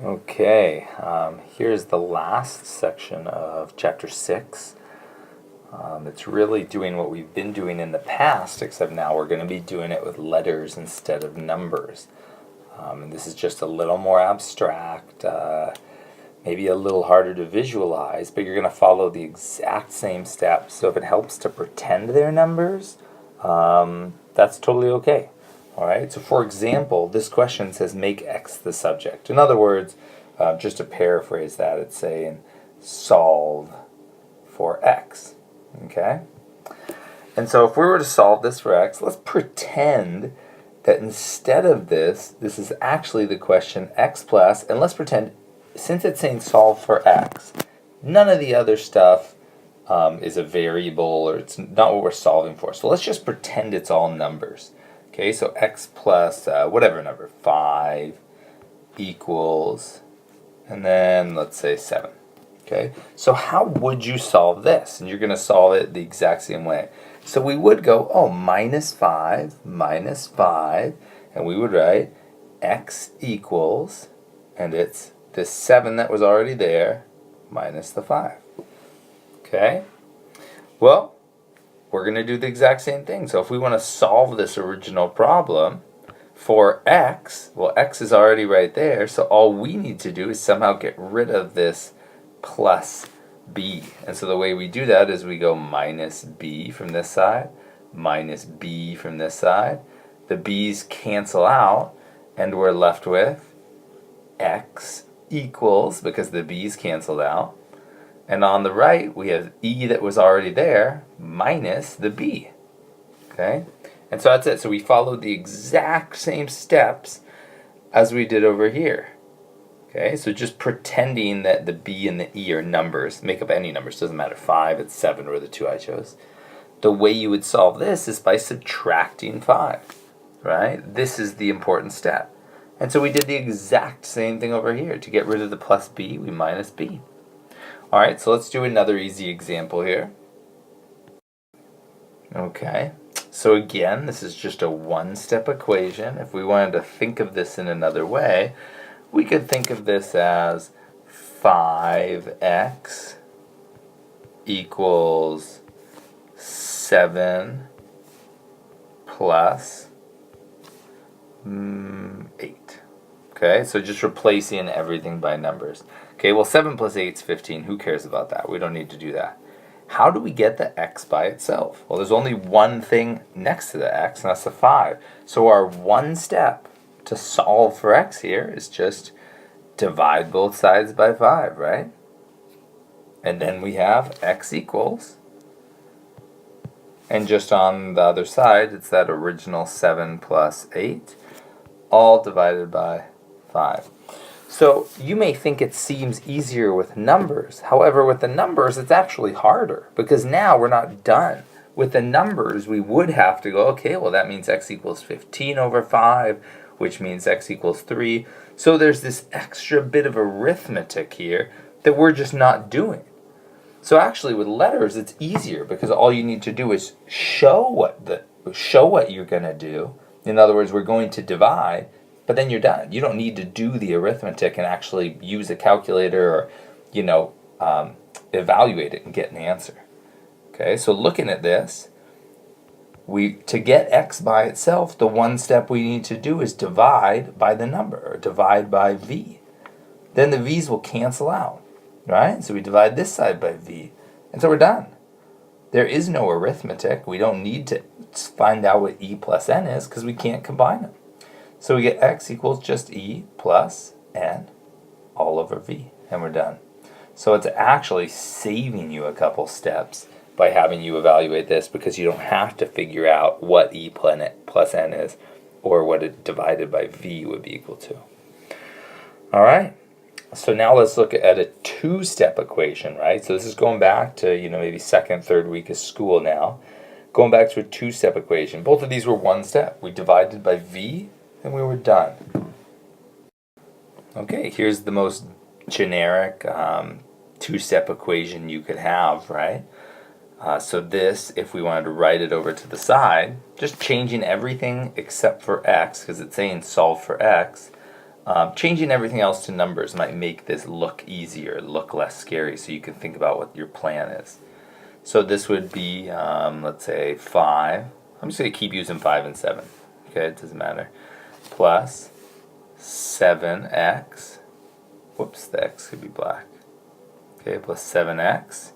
Okay, here's the last section of chapter 6. It's really doing what we've been doing in the past, except now we're going to be doing it with letters instead of numbers. And this is just a little more abstract, maybe a little harder to visualize, but you're going to follow the exact same steps. So if it helps to pretend they're numbers, that's totally okay. All right, so for example, this question says make x the subject. In other words, just to paraphrase that, it's saying solve for x. Okay? And so if we were to solve this for x, let's pretend that instead of this is actually the question x plus, and let's pretend, since it's saying solve for x, none of the other stuff is a variable, or it's not what we're solving for. So let's just pretend it's all numbers. Okay, so x plus whatever number, 5 equals, and then let's say 7. Okay, so how would you solve this? And you're going to solve it the exact same way. So we would go, minus 5, and we would write x equals, and it's this 7 that was already there, minus the 5. Okay, well, we're going to do the exact same thing. So if we want to solve this original problem for x, well, x is already right there, so all we need to do is somehow get rid of this plus b. And so the way we do that is we go minus b from this side, minus b from this side. The b's cancel out, and we're left with x equals, because the b's canceled out, and on the right, we have e that was already there minus the b. Okay? And so that's it. So we followed the exact same steps as we did over here. Okay? So just pretending that the b and the e are numbers. Make up any numbers. Doesn't matter. 5, it's 7, or the 2 I chose. The way you would solve this is by subtracting 5. Right? This is the important step. And so we did the exact same thing over here. To get rid of the plus b, we minus b. Alright, so let's do another easy example here. Okay, so again, this is just a one-step equation. If we wanted to think of this in another way, we could think of this as 5x equals 7 plus 8. Okay, so just replacing everything by numbers. Okay, well, 7 plus 8 is 15. Who cares about that? We don't need to do that. How do we get the x by itself? Well, there's only one thing next to the x, and that's the 5. So our one step to solve for x here is just divide both sides by 5, right? And then we have x equals, and just on the other side, it's that original 7 plus 8, all divided by 5. So you may think it seems easier with numbers. However, with the numbers, it's actually harder, because now we're not done. With the numbers, we would have to go, okay, well, that means x equals 15 over 5, which means x equals 3. So there's this extra bit of arithmetic here that we're just not doing. So actually, with letters, it's easier, because all you need to do is show what you're going to do. In other words, we're going to divide, but then you're done. You don't need to do the arithmetic and actually use a calculator or, evaluate it and get an answer. Okay, so looking at this, to get x by itself, the one step we need to do is divide by the number, or divide by v. Then the v's will cancel out, right? So we divide this side by v, and so we're done. There is no arithmetic. We don't need to find out what e plus n is, because we can't combine them. So we get x equals just e plus n all over v, and we're done. So it's actually saving you a couple steps by having you evaluate this, because you don't have to figure out what e plus n is, or what it divided by v would be equal to. All right. So now let's look at a two-step equation, right? So this is going back to, maybe second, third week of school now. Going back to a two-step equation. Both of these were one step. We divided by v, and we were done. Okay, here's the most generic two-step equation you could have, right? So this, if we wanted to write it over to the side, just changing everything except for x, because it's saying solve for x, Changing everything else to numbers might make this look easier, look less scary, so you can think about what your plan is. So this would be, let's say 5. I'm just going to keep using 5 and 7. Okay, it doesn't matter. Plus 7x. Whoops, the x could be black. Okay, plus 7x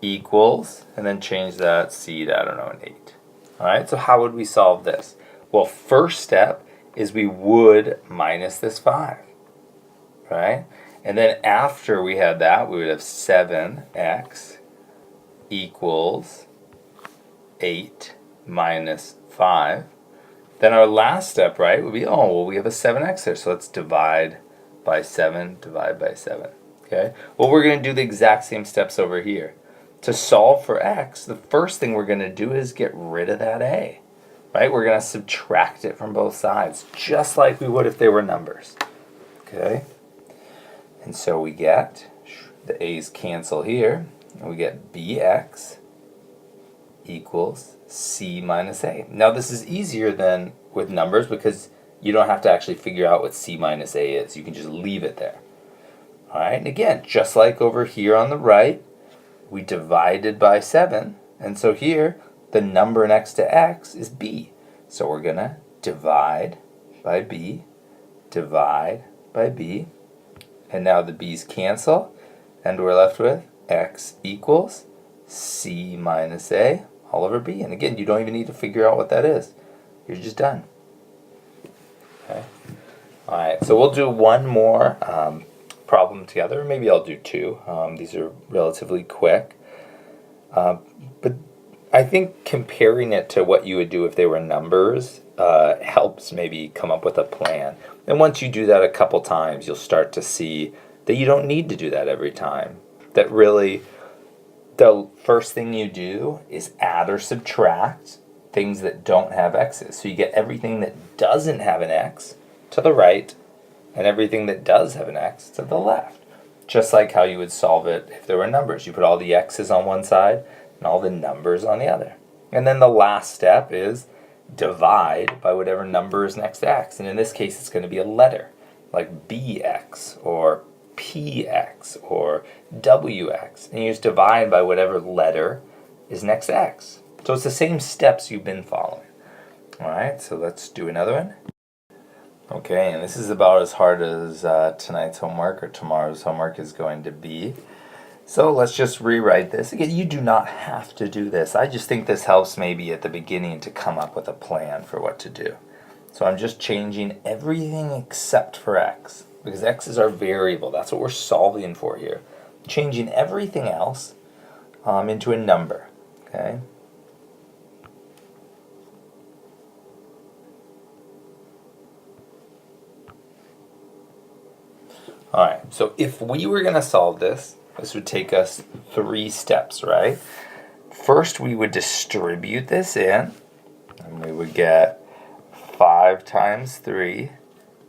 equals, and then change that c to, I don't know, an 8. Alright, so how would we solve this? Well, first step is we would minus this 5. Right? And then after we had that, we would have 7x equals 8 minus 5. Then our last step, right, would be, oh, well, we have a 7x there, so let's divide by 7, divide by 7. Okay? Well, we're going to do the exact same steps over here. To solve for x, the first thing we're going to do is get rid of that a. Right? We're going to subtract it from both sides, just like we would if they were numbers. Okay? And so we get, the a's cancel here, and we get bx equals c minus a. Now this is easier than with numbers because you don't have to actually figure out what c minus a is. You can just leave it there. Alright, and again, just like over here on the right, we divided by 7, and so here, the number next to x is b. So we're going to divide by b, divide by b, and now the b's cancel, and we're left with x equals c minus a all over b. And again, you don't even need to figure out what that is. You're just done. Okay. Alright, so we'll do one more problem together. Maybe I'll do 2. These are relatively quick. But I think comparing it to what you would do if they were numbers helps maybe come up with a plan. And once you do that a couple times, you'll start to see that you don't need to do that every time. That really, the first thing you do is add or subtract things that don't have x's. So you get everything that doesn't have an x to the right, and everything that does have an x to the left. Just like how you would solve it if there were numbers. You put all the x's on one side and all the numbers on the other. And then the last step is divide by whatever number is next to x. And in this case, it's going to be a letter, like bx or px or wx. And you just divide by whatever letter is next to x. So it's the same steps you've been following. All right, so let's do another one. Okay, and this is about as hard as tonight's homework or tomorrow's homework is going to be. So let's just rewrite this. Again, you do not have to do this. I just think this helps maybe at the beginning to come up with a plan for what to do. So I'm just changing everything except for x, because x is our variable. That's what we're solving for here. Changing everything else into a number. Okay. Alright, so if we were going to solve this, this would take us 3 steps, right? First, we would distribute this in, and we would get 5 times 3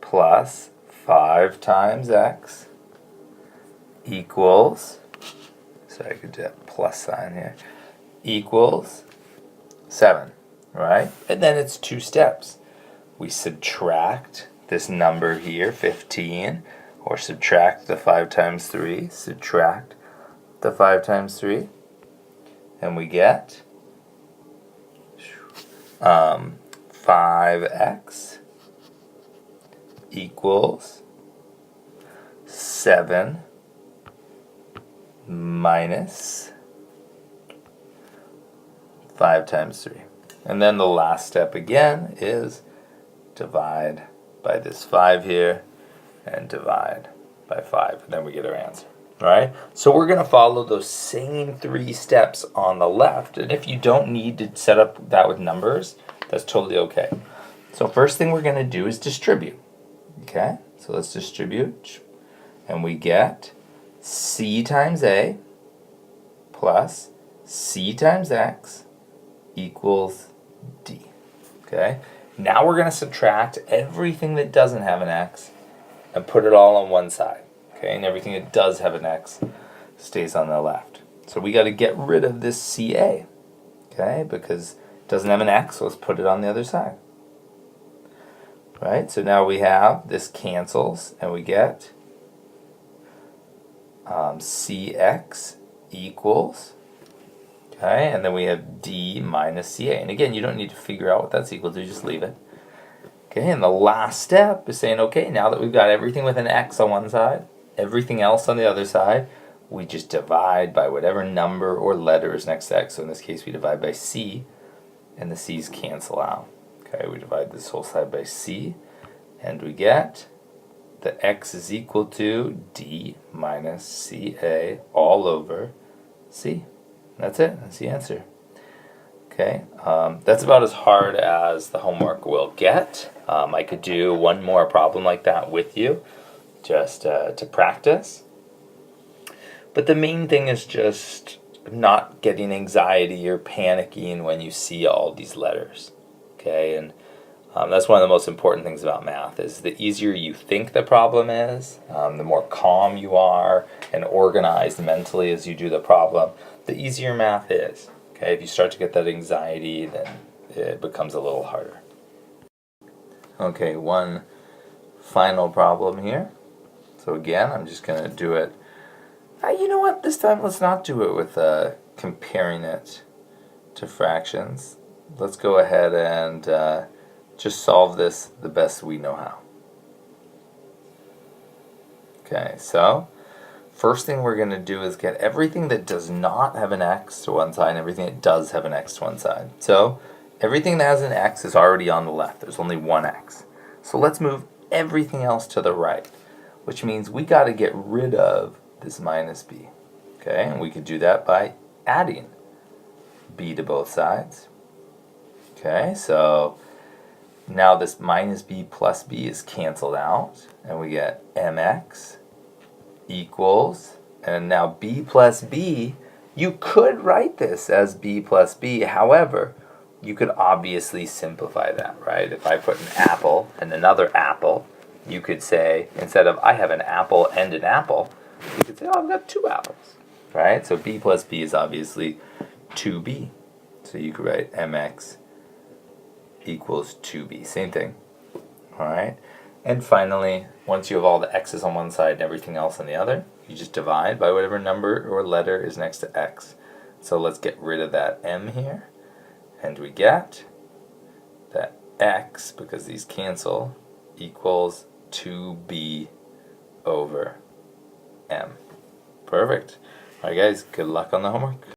plus 5 times x equals, so I could do that plus sign here, equals 7, right? And then it's 2 steps. We subtract this number here, 15, or subtract the 5 times 3, subtract the 5 times 3, and we get 5x equals 7 minus 5 times 3. And then the last step again is divide by this 5 here, and divide by 5, and then we get our answer. Alright, so we're going to follow those same 3 steps on the left, and if you don't need to set up that with numbers, that's totally okay. So first thing we're going to do is distribute. Okay, so let's distribute, and we get c times a plus c times x equals d. Okay, now we're going to subtract everything that doesn't have an x and put it all on one side, okay? And everything that does have an x stays on the left. So we got to get rid of this CA, okay? Because it doesn't have an x, so let's put it on the other side. right? So now we have this cancels, and we get CX equals, okay, and then we have D minus CA. And again, you don't need to figure out what that's equal to, just leave it. Okay, and the last step is saying, okay, now that we've got everything with an X on one side, everything else on the other side, we just divide by whatever number or letter is next to X. So in this case, we divide by C, and the C's cancel out. Okay, we divide this whole side by C, and we get that X is equal to D minus CA all over C. That's it. That's the answer. Okay, that's about as hard as the homework will get. I could do one more problem like that with you, just to practice. But the main thing is just not getting anxiety or panicking when you see all these letters. Okay, and that's one of the most important things about math, is the easier you think the problem is, the more calm you are and organized mentally as you do the problem, the easier math is. Okay, if you start to get that anxiety, then it becomes a little harder. Okay, one final problem here. So again, I'm just going to do it. You know what? This time let's not do it with comparing it to fractions. Let's go ahead and just solve this the best we know how. Okay, so first thing we're going to do is get everything that does not have an X to one side and everything that does have an X to one side. So everything that has an X is already on the left. There's only one X. So let's move everything else to the right, which means we got to get rid of this minus B. Okay, and we could do that by adding B to both sides. Okay, so now this minus B plus B is canceled out, and we get MX equals, and now B plus B, you could write this as B plus B. However, you could obviously simplify that, right? If I put an apple and another apple, you could say, instead of I have an apple and an apple, you could say, oh, I've got two apples, right? So B plus B is obviously 2B. So you could write MX equals 2B. Same thing, all right? And finally, once you have all the X's on one side and everything else on the other, you just divide by whatever number or letter is next to X. So let's get rid of that M here, and we get that X, because these cancel, equals 2B over M. Perfect. All right, guys, good luck on the homework.